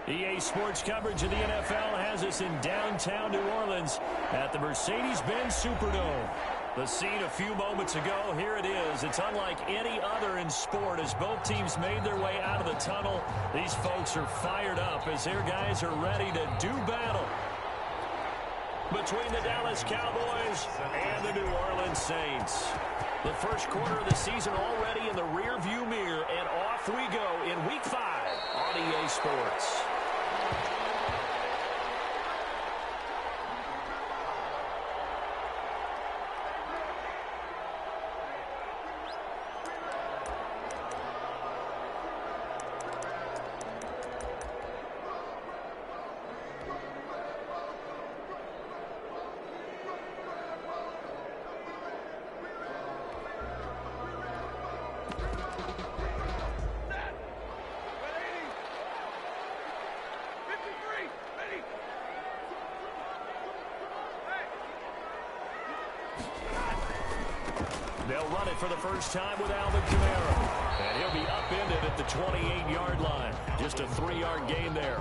EA Sports coverage of the NFL has us in downtown New Orleans at the Mercedes-Benz Superdome. The scene a few moments ago, here it is. It's unlike any other in sport as both teams made their way out of the tunnel. These folks are fired up as their guys are ready to do battle between the Dallas Cowboys and the New Orleans Saints. The first quarter of the season already in the rearview mirror, and off we go in Week 5 on EA Sports. They'll run it for the first time with Alvin Kamara. And he'll be upended at the 28-yard line. Just a 3-yard gain there.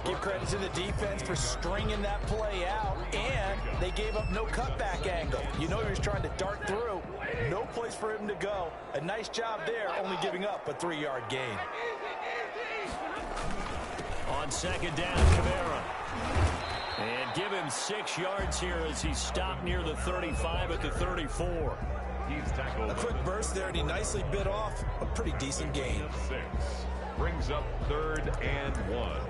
Give credit to the defense for stringing that play out, and they gave up no cutback angle. You know he was trying to dart through. No place for him to go. A nice job there, only giving up a 3-yard gain. On second down, Kamara. And give him 6 yards here as he stopped near the 35 at the 34. He's tackled. A quick burst there, and he nicely bit off a pretty decent gain. 6 brings up 3rd and 1.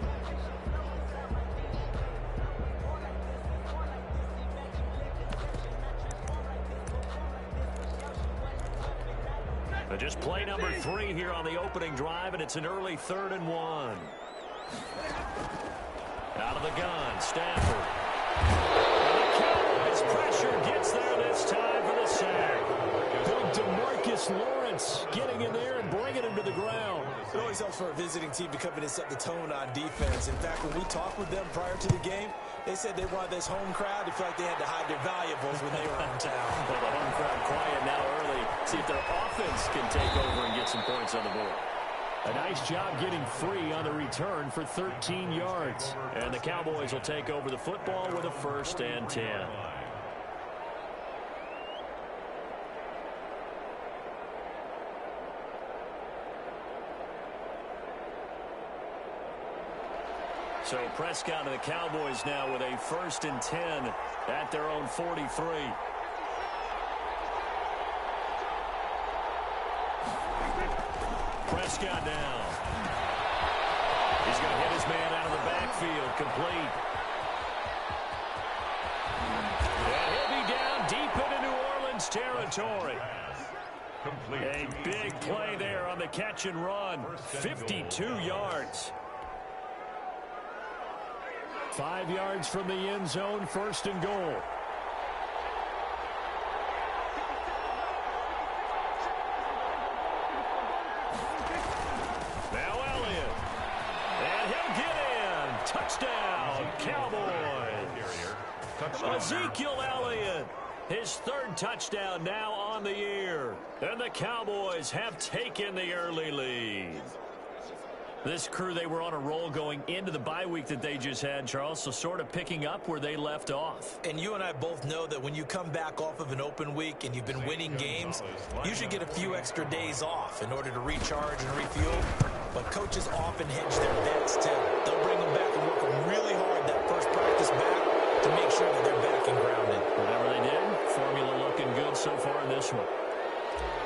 Just play number 3 here on the opening drive, and it's an early 3rd and 1. Out of the gun, Stafford. And the Cowboys pressure gets there this time for the sack. Good DeMarcus Lawrence getting in there and bringing him to the ground. It always helps for a visiting team to come in and set the tone on defense. In fact, when we talked with them prior to the game, they said they wanted this home crowd to feel like they had to hide their valuables when they were in town. Well, the home crowd quiet now early. See if their offense can take over and get some points on the board. A nice job getting free on the return for 13 yards. And the Cowboys will take over the football with a 1st and 10. So Prescott and the Cowboys now with a 1st and 10 at their own 43. Prescott now. He's going to hit his man out of the backfield. Complete. And he'll be down deep into New Orleans territory. A big play there on the catch and run. 52 yards. 5 yards from the end zone, 1st and goal. Now Elliott. And he'll get in. Touchdown, Cowboys. Ezekiel Elliott. His 3rd touchdown now on the year. And the Cowboys have taken the early lead. This crew, they were on a roll going into the bye week that they just had, Charles, so sort of picking up where they left off. And you and I both know that when you come back off of an open week and you've been winning games, you should get a few extra days off in order to recharge and refuel. But coaches often hedge their bets, too. They'll bring them back and work them really hard that first practice back to make sure that they're back and grounded. Whatever they did, formula looking good so far in this one.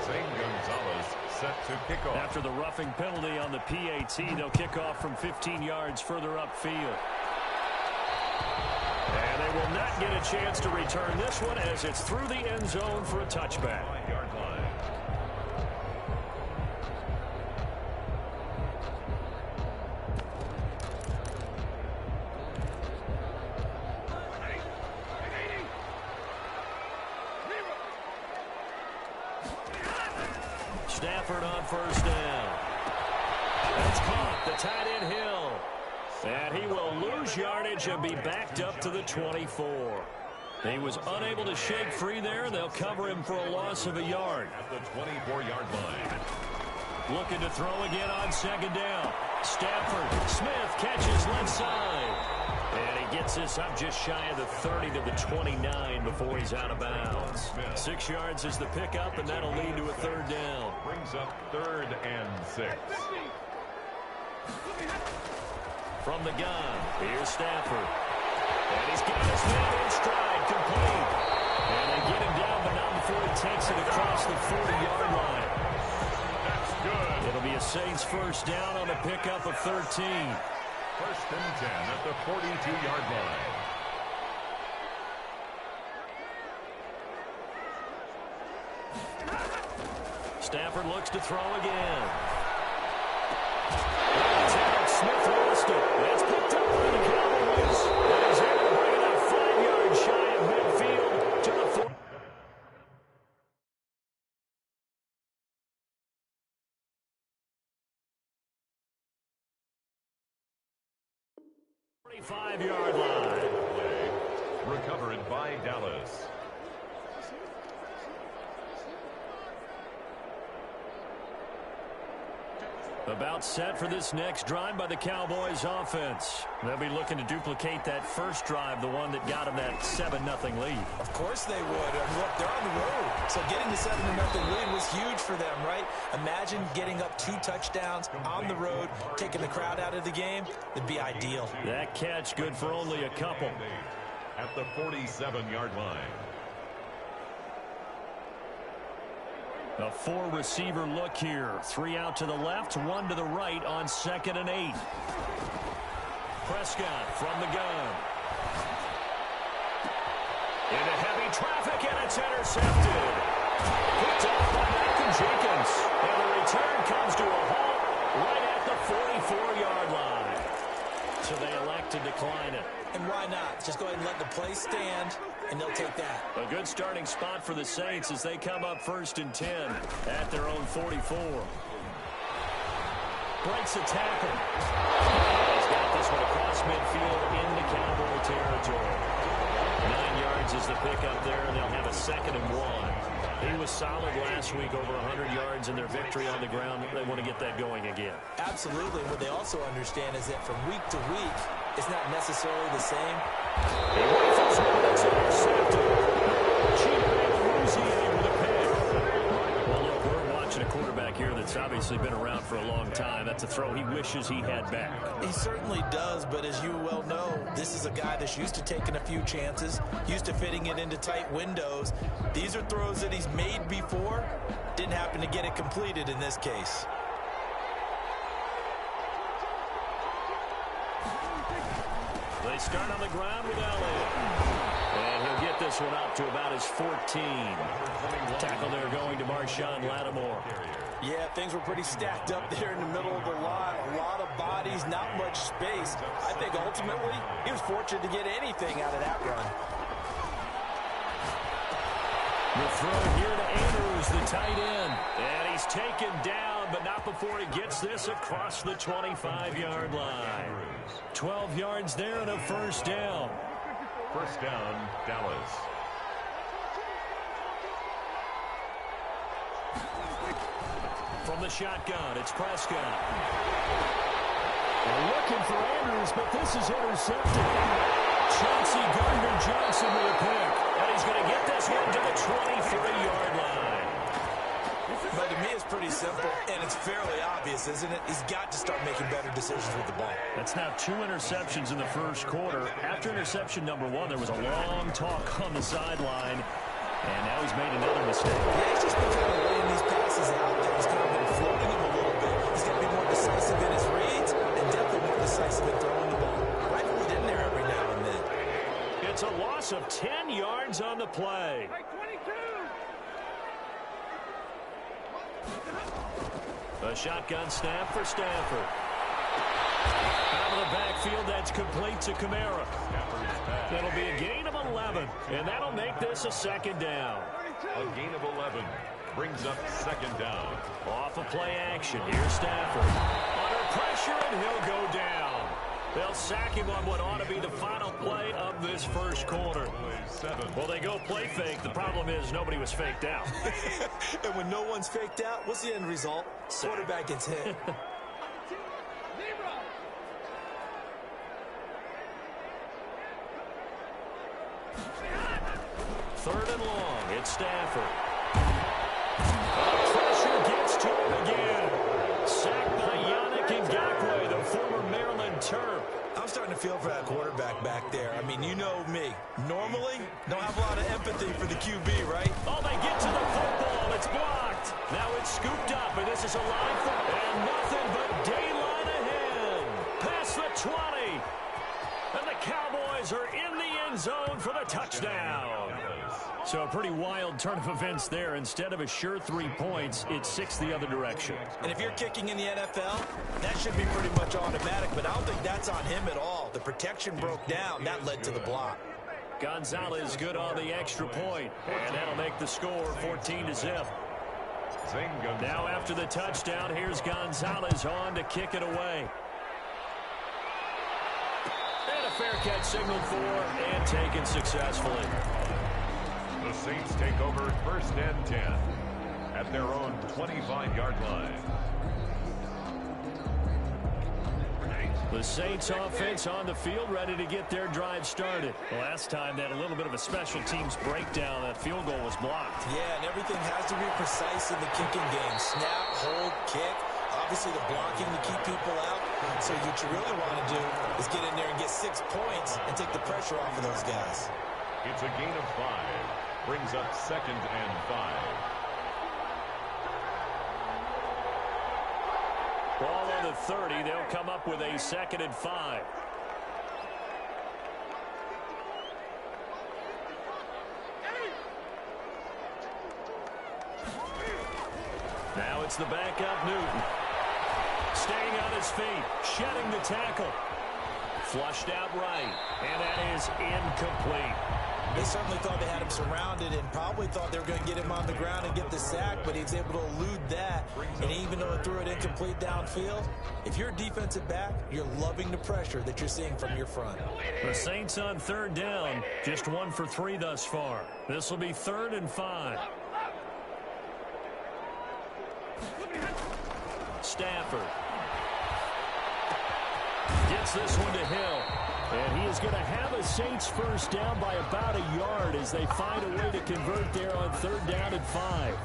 Zane Gonzalez set to kick off. After the roughing penalty on the PAT, they'll kick off from 15 yards further upfield. And they will not get a chance to return this one as it's through the end zone for a touchback. 9-yard line. Stafford on 1st down. That's caught. The tight end Hill. And he will lose yardage and be backed up to the 24. He was unable to shake free there. They'll cover him for a loss of a yard. At the 24-yard line. Looking to throw again on second down. Stafford, Smith catches left side. And he gets this up just shy of the 30 to the 29 before he's out of bounds. 6 yards is the pickup, and that'll lead to a third down. Brings up 3rd and 6. From the gun, here's Stafford. And he's got his man in stride, complete. And they get him down, but not before he takes it across the 40-yard line. That's good. It'll be a Saints first down on the pickup of 13. 1st and 10 at the 42-yard line. Stafford looks to throw again. Smith lost it. That's picked up by the Cowboys. And he's able to bring it up 5 yards shy of midfield to the 45-yard line. Recovered by Dallas. About set for this next drive by the Cowboys offense. They'll be looking to duplicate that first drive, the one that got them that 7-0 lead. Of course they would. Look, they're on the road. So getting the 7-0 lead was huge for them, right? Imagine getting up 2 touchdowns on the road, taking the crowd out of the game. It'd be ideal. That catch good for only a couple. At the 47-yard line. A 4-receiver look here. 3 out to the left, 1 to the right on 2nd and 8. Prescott from the gun. Into heavy traffic, and it's intercepted. Picked up by Malcolm Jenkins. And the return comes to a halt right at the 44-yard line. So they elect to decline it. And why not? Just go ahead and let the play stand, and they'll take that. A good starting spot for the Saints as they come up 1st and 10 at their own 44. Breaks a tackle. He's got this one across midfield into Cowboy territory. 9 yards is the pickup there, and they'll have a 2nd and 1. He was solid last week, over 100 yards in their victory on the ground. They want to get that going again. Absolutely. What they also understand is that from week to week, it's not necessarily the same. He rifles one, it's intercepted. Cheetah with a pick. Well, look, we're watching a quarterback here that's obviously been around for a long time. That's a throw he wishes he had back. He certainly does, but as you well know, this is a guy that's used to taking a few chances, used to fitting it into tight windows. These are throws that he's made before. Didn't happen to get it completed in this case. They start on the ground with Elliott. And he'll get this one up to about his 14. Tackle there going to Marshawn Lattimore. Yeah, things were pretty stacked up there in the middle of the line. A lot of bodies, not much space. I think ultimately he was fortunate to get anything out of that run. The throw here to Andrews, the tight end. And he's taken down, but not before he gets this across the 25-yard line. 12 yards there and a first down. First down, Dallas. From the shotgun, it's Prescott. They're looking for Andrews, but this is intercepted. Chauncey Gardner-Johnson with a pick. And he's going to get this one to the 23-yard line. But to me, it's pretty simple, and it's fairly obvious, isn't it? He's got to start making better decisions with the ball. That's now 2 interceptions in the first quarter. After interception number 1, there was a long talk on the sideline, and now he's made another mistake. Yeah, he's just been kind of laying these passes out there. He's kind of been floating them a little bit. He's got to be more decisive in his reads and definitely more decisive in throwing the ball. Rifle it in there every now and then. It's a loss of 10 yards on the play. A shotgun snap for Stafford. Out of the backfield, that's complete to Kamara. That'll be a gain of 11, and that'll make this a second down. A gain of 11 brings up second down. Off of play action, here's Stafford. Under pressure, and he'll go down. They'll sack him on what ought to be the final play of this first quarter. Well, they go play fake. The problem is nobody was faked out. And when no one's faked out, what's the end result? Quarterback gets hit. Third and long. It's Stafford. Pressure gets to him again. Sacked by Yannick Ngakoue, the former Maryland Terp. I'm starting to feel for that quarterback back there. I mean, you know me. Normally, don't have a lot of empathy for the QB, right? Oh, they get to the football. It's blocked. Now it's scooped up, and this is a line for and nothing but daylight ahead. Past the 20. And the Cowboys are in the end zone for the touchdown. So a pretty wild turn of events there. Instead of a sure 3 points, it's 6 the other direction. And if you're kicking in the NFL, that should be pretty much automatic, but I don't think that's on him at all. The protection broke down. That led to the block. Gonzalez good on the extra point, and that'll make the score 14-0. Now after the touchdown, here's Gonzalez on to kick it away. And a fair catch signaled for and taken successfully. The Saints take over 1st and 10 at their own 25-yard line. The Saints offense on the field, ready to get their drive started. Last time they had a little bit of a special teams breakdown. That field goal was blocked. Yeah, and everything has to be precise in the kicking game. Snap, hold, kick. Obviously the blocking to keep people out. So what you really want to do is get in there and get 6 points and take the pressure off of those guys. It's a gain of 5. Brings up 2nd and 5. Ball on the 30. They'll come up with a 2nd and 5. Now it's the backup Newton. Staying on his feet. Shedding the tackle. Flushed out right. And that is incomplete. They certainly thought they had him surrounded and probably thought they were going to get him on the ground and get the sack, but he was able to elude that. And even though it threw it incomplete downfield, if you're a defensive back, you're loving the pressure that you're seeing from your front. The Saints on 3rd down, just 1 for 3 thus far. This will be 3rd and 5. Stafford gets this one to Hill. And he is going to have a Saints first down by about a yard as they find a way to convert there on 3rd down and 5.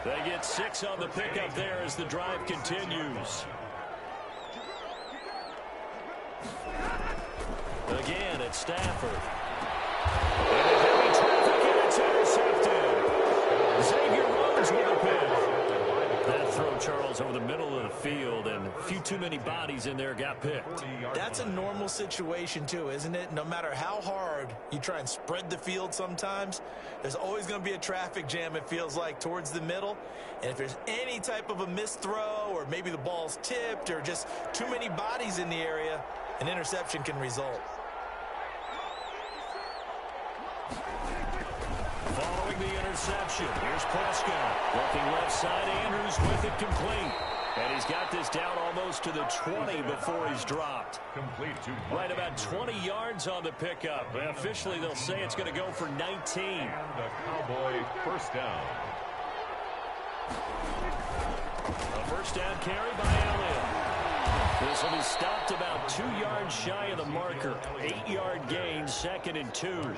They get 6 on the pickup there as the drive continues. Again, it's Stafford. And a heavy traffic, and it's intercepted. Xavier Rhodes with a pick. That throw, Charles, over the middle of the field, and a few too many bodies in there got picked. That's a normal situation, too, isn't it? No matter how hard you try and spread the field sometimes, there's always going to be a traffic jam, it feels like, towards the middle. And if there's any type of a missed throw or maybe the ball's tipped or just too many bodies in the area, an interception can result. Following the interception, here's Prescott. Looking left side, Andrews with it complete. And he's got this down almost to the 20 before he's dropped. Complete to Right about 20 yards on the pickup. And officially, they'll say it's going to go for 19. And the Cowboy first down. A first down carry by Elliott. This will be stopped about 2 yards shy of the marker. 8-yard gain, 2nd and 2.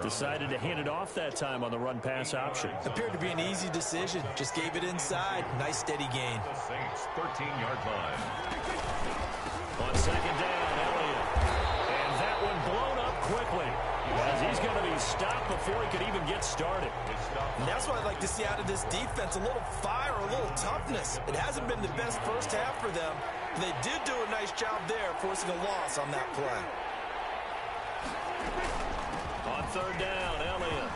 Decided to hand it off that time on the run-pass option. Appeared to be an easy decision. Just gave it inside. Nice steady gain. The Saints 13-yard line. On 2nd down, Elliott. And that one blown up quickly. As he's going to be stopped before he could even get started. And that's what I'd like to see out of this defense. A little fire, a little toughness. It hasn't been the best first half for them. They did do a nice job there, forcing a loss on that play. On 3rd down, Elliott.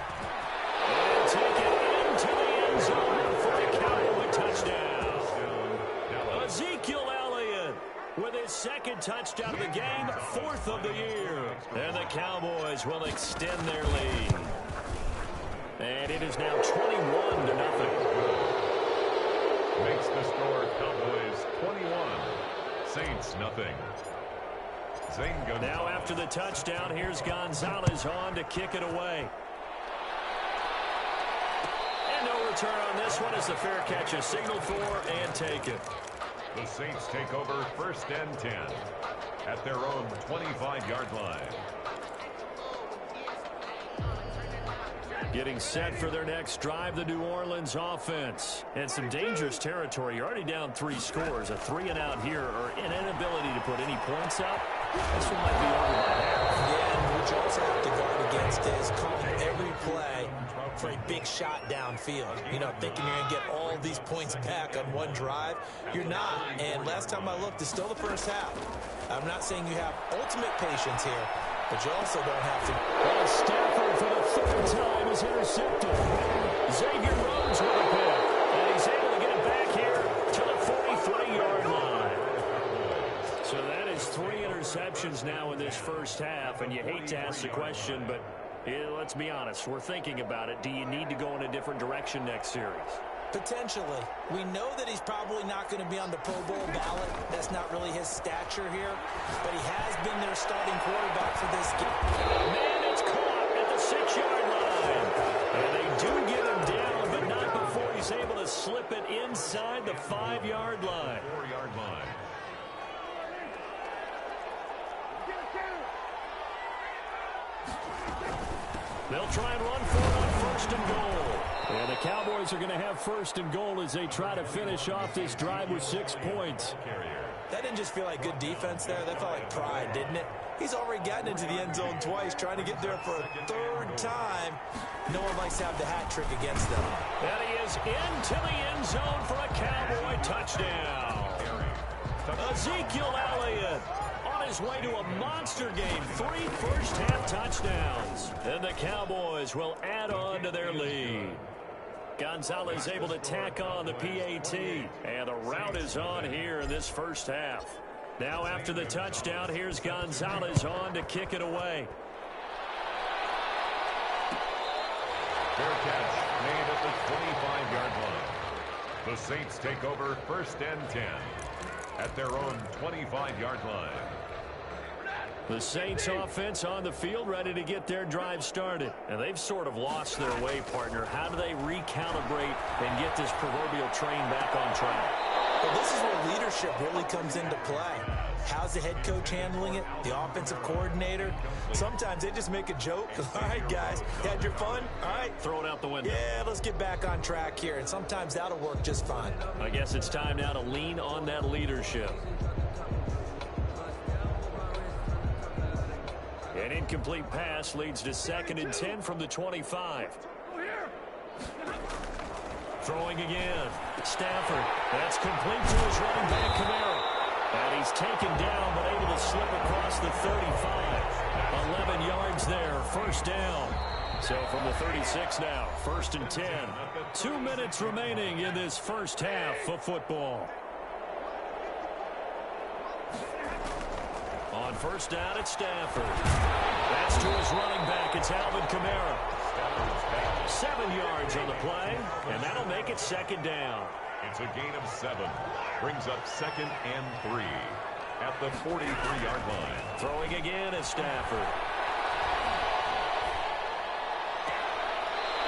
And take it into the end zone for a Cowboy touchdown. Ezekiel Elliott with his 2nd touchdown of the game, 4th of the year. And the Cowboys will extend their lead. And it is now 21-0. Makes the score Cowboys 21, Saints nothing. Zane Gonzalez. Now after the touchdown, here's Gonzalez on to kick it away. And no return on this one as the fair catch is signaled for and taken. The Saints take over 1st and 10 at their own 25-yard line. Getting set for their next drive, the New Orleans offense. And some dangerous territory. You're already down 3 scores. A 3-and-out here or an inability to put any points up. This one might be over by half. Yeah, and what you also have to guard against is calling every play for a big shot downfield. You know, thinking you're going to get all these points back on one drive. You're not. And last time I looked, it's still the first half. I'm not saying you have ultimate patience here, but you also don't have to. Well, Stafford for the 3rd time is intercepted. Xavier Rhodes with a pick. And he's able to get it back here to the 43-yard line. So that is 3 interceptions now in this first half. And you hate to ask the question, but let's be honest. We're thinking about it. Do you need to go in a different direction next series? Potentially. We know that he's probably not going to be on the Pro Bowl ballot. That's not really his stature here. But he has been their starting quarterback for this game. Man, it's caught at the 6-yard line. And they do get him down, but not before he's able to slip it inside the 5-yard line. 4-yard line. They'll try and run for it on 1st and goal. And the Cowboys are going to have 1st and goal as they try to finish off this drive with 6 points. That didn't just feel like good defense there. That felt like pride, didn't it? He's already gotten into the end zone twice, trying to get there for a 3rd time. No one likes to have the hat trick against them. And he is into the end zone for a Cowboy touchdown. Ezekiel Elliott on his way to a monster game. 3 first-half touchdowns. And the Cowboys will add on to their lead. Gonzalez able to tack on the PAT. And the route is on here in this first half. Now after the touchdown, here's Gonzalez on to kick it away. Fair catch made at the 25-yard line. The Saints take over 1st and 10 at their own 25-yard line. The Saints offense on the field ready to get their drive started. And they've sort of lost their way, partner. How do they recalibrate and get this proverbial train back on track? Well, this is where leadership really comes into play. How's the head coach handling it? The offensive coordinator? Sometimes they just make a joke. All right, guys, you had your fun? All right. Throw it out the window. Yeah, let's get back on track here. And sometimes that'll work just fine. I guess it's time now to lean on that leadership. An incomplete pass leads to 2nd and 10 from the 25. Throwing again. Stafford. That's complete to his running back, Kamara. And he's taken down, but able to slip across the 35. 11 yards there. 1st down. So from the 36 now, 1st and 10. 2 minutes remaining in this first half of football. On 1st down, it's Stafford. That's to his running back. It's Alvin Kamara. 7 yards on the play, and that'll make it 2nd down. It's a gain of 7. Brings up 2nd and 3 at the 43-yard line. Throwing again is Stafford.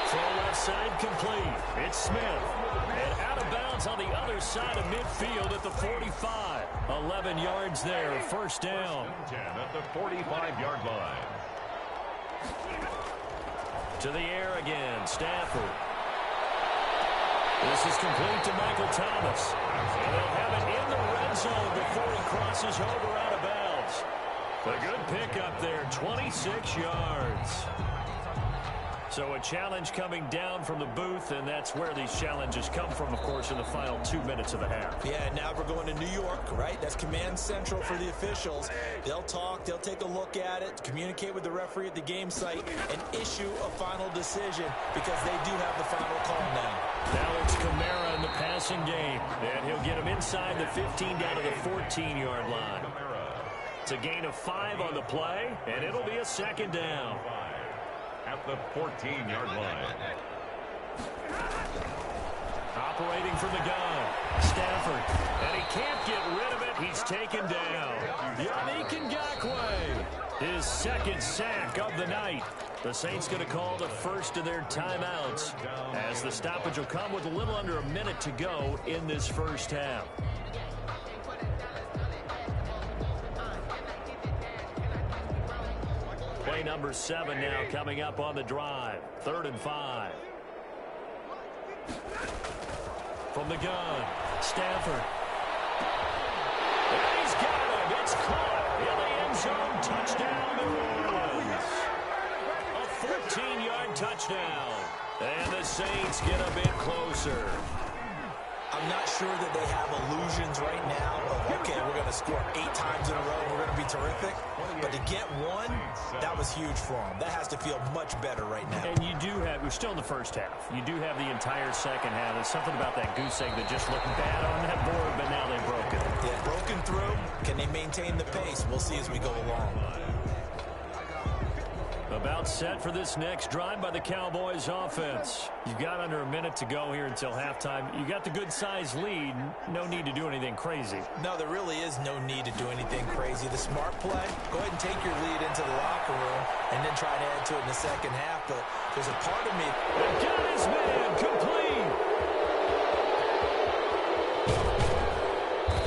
Throw left side complete. It's Smith. And out of bounds on the other side of midfield at the 45. 11 yards there. 1st down. 10 at the 45-yard line. To the air again. Stafford. This is complete to Michael Thomas. And they'll have it in the red zone before he crosses over out of bounds. A good pickup there. 26 yards. So a challenge coming down from the booth, and that's where these challenges come from, of course, in the final 2 minutes of the half. Yeah, now we're going to New York, right? That's command central for the officials. They'll talk, they'll take a look at it, communicate with the referee at the game site, and issue a final decision because they do have the final call now. Now it's Kamara in the passing game, and he'll get him inside the 15 down to the 14-yard line. It's a gain of 5 on the play, and it'll be a 2nd down. At the 14-yard line. Operating from the gun. Stafford, and he can't get rid of it. He's taken down. Yannick Ngakoue, his second sack of the night. The Saints going to call the first of their timeouts as the stoppage will come with a little under a minute to go in this first half. Play number 7 now coming up on the drive. 3rd and 5. From the gun, Stafford. And he's got him. It's caught in the end zone. Touchdown, New Orleans. A 14-yard touchdown. And the Saints get a bit closer. I'm not sure that they have illusions right now of, okay, we're going to score 8 times in a row, we're going to be terrific. But to get one, that was huge for them. That has to feel much better right now. And you do have, we're still in the first half. You do have the entire second half. There's something about that goose egg that just looked bad on that board, but now they've broken it. Yeah, broken through. Can they maintain the pace? We'll see as we go along. About set for this next drive by the Cowboys offense. You've got under a minute to go here until halftime. You got the good-sized lead. No need to do anything crazy. No, there really is no need to do anything crazy. The smart play, go ahead and take your lead into the locker room and then try to add to it in the second half. But there's a part of me. And got his man complete.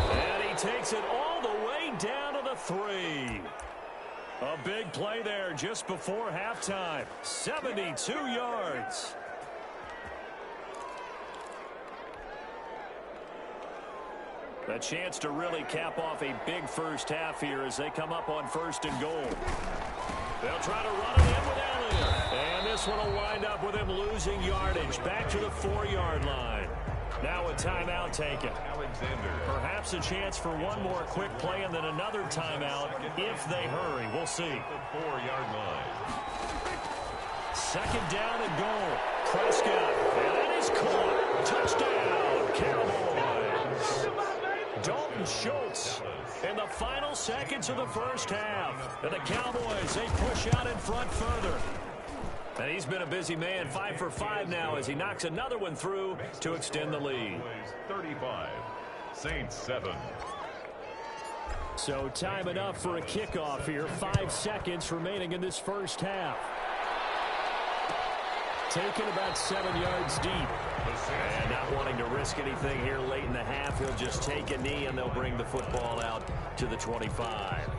And he takes it all the way down to the 3. A big play there just before halftime. 72 yards. A chance to really cap off a big first half here as they come up on 1st and goal. They'll try to run it in with Elliott. And this one will wind up with him losing yardage. Back to the 4-yard line. Now a timeout taken. Perhaps a chance for one more quick play and then another timeout if they hurry. We'll see. The 4-yard line. 2nd down and goal. Prescott. And that is caught. Touchdown, Cowboys. Dalton Schultz in the final seconds of the first half. And the Cowboys, they push out in front further. And he's been a busy man, 5 for 5 now as he knocks another one through to extend the lead. 35, Saints 7. So time enough for a kickoff here. 5 seconds remaining in this first half. Taken about 7 yards deep. And not wanting to risk anything here late in the half, he'll just take a knee and they'll bring the football out to the 25.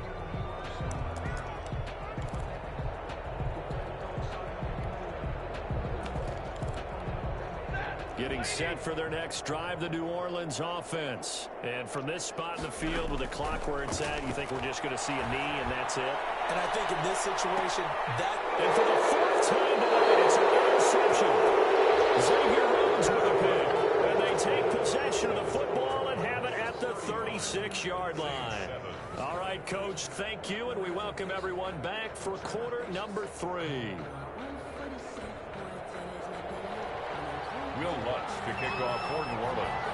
Getting set for their next drive, the New Orleans offense. And from this spot in the field with the clock where it's at, you think we're just going to see a knee and that's it? And I think in this situation, that... And for the 4th time tonight, it's an interception. Xavier Rhodes with a pick. And they take possession of the football and have it at the 36-yard line. All right, Coach, thank you, and we welcome everyone back for quarter number 3. Will Lutz to kick off for New Orleans.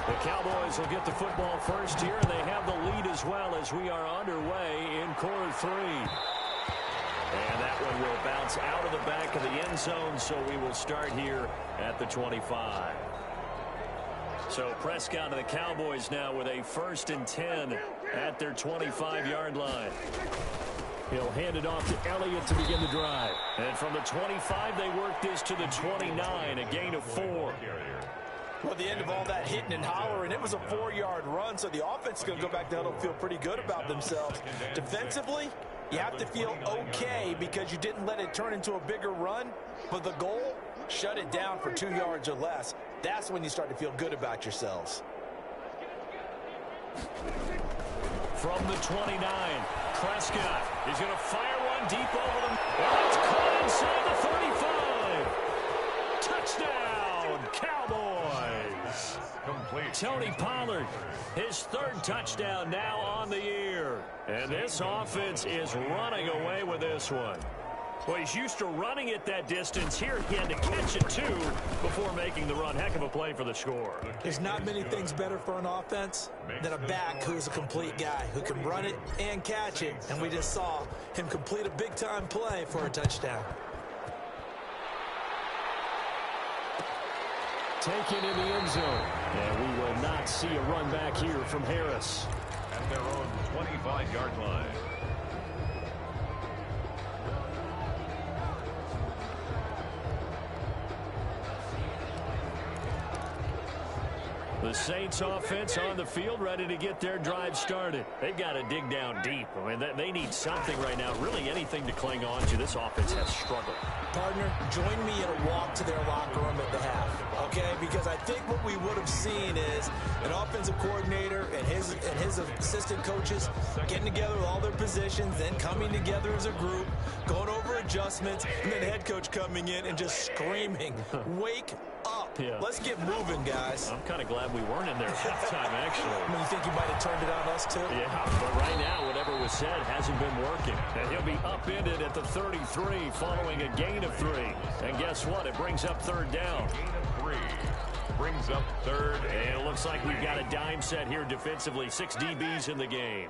The Cowboys will get the football first here, and they have the lead as well as we are underway in quarter 3. And that one will bounce out of the back of the end zone, so we will start here at the 25. So Prescott and the Cowboys now with a 1st and 10 at their 25-yard line. He'll hand it off to Elliott to begin the drive. And from the 25, they work this to the 29, a gain of 4. Well, at the end of all that hitting and hollering, it was a 4-yard run, so the offense is going to go back down and feel pretty good about themselves. Defensively, you have to feel okay because you didn't let it turn into a bigger run, but the goal, shut it down for 2 yards or less. That's when you start to feel good about yourselves. From the 29, Prescott is going to fire one deep over them. And it's caught inside the 35. Touchdown, Cowboys. Complete. Tony Pollard, his 3rd touchdown now on the year. And this offense is running away with this one. Well, he's used to running it that distance. Here he had to catch it, too, before making the run. Heck of a play for the score. There's not many things better for an offense than a back who's a complete guy, who can run it and catch it. And we just saw him complete a big-time play for a touchdown. taken in the end zone. And we will not see a run back here from Harris. At their own 25-yard line. The Saints offense on the field, ready to get their drive started. They've got to dig down deep. I mean, they need something right now, really anything to cling on to. This offense has struggled. Partner, join me in a walk to their locker room at the half, okay? Because I think what we would have seen is an offensive coordinator and his assistant coaches getting together with all their positions, then coming together as a group, going over adjustments, and then the head coach coming in and just screaming, wake up. Yeah. Let's get moving, guys. I'm kind of glad we weren't in there at halftime, actually. I mean, you think you might have turned it on us, too? Yeah, but right now, whatever was said hasn't been working. And he'll be upended at the 33 following a gain of 3. And guess what? It brings up third down. Gain of 3. Brings up third. And it looks like we've got a dime set here defensively. 6 DBs in the game.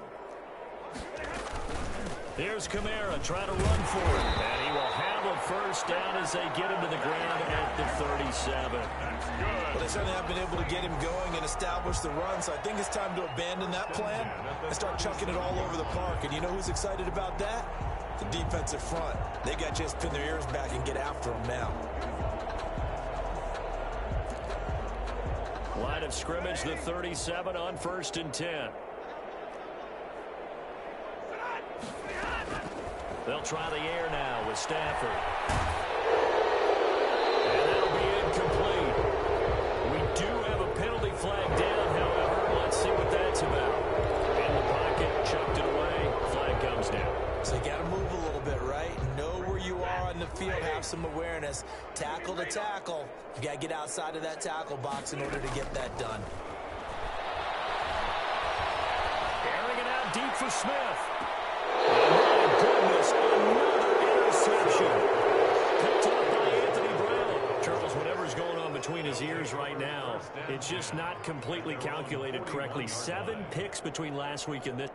Here's Kamara trying to run for it. And he will have a first down as they get him to the ground at the 37. Well, they certainly have been able to get him going and establish the run, so I think it's time to abandon that plan and start chucking it all over the park. And you know who's excited about that? The defensive front. They got to just pin their ears back and get after him now. Line of scrimmage, the 37 on 1st and 10. They'll try the air now with Stafford. And that'll be incomplete. We do have a penalty flag down, however. Let's see what that's about. In the pocket, chucked it away. Flag comes down. So you got to move a little bit, right? Know where you are on the field. Have some awareness. Tackle to tackle. You got to get outside of that tackle box in order to get that done. Airing it out deep for Smith. My goodness, another interception. Picked up by Anthony Brown. Charles, whatever's going on between his ears right now, it's just not completely calculated correctly. 7 picks between last week and this.